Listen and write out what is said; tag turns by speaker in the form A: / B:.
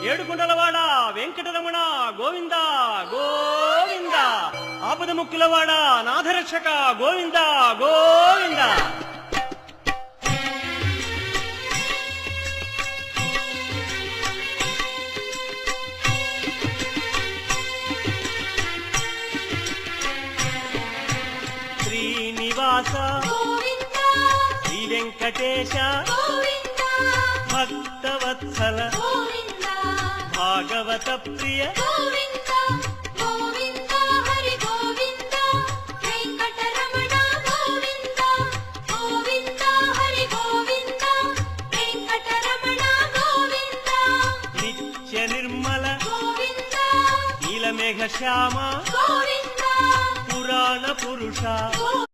A: ఏడుకొండలవాడ వెంకటరమణ గోవింద గోవింద ఆపద ముక్కులవాడ నాథరక్షక గోవింద గోవింద శ్రీనివాస శ్రీ వెంకటేశ భక్తవత్సల భాగవత ప్రియ నిత్య నిర్మల నీలమేఘ శ్యామ పురాణ పురుష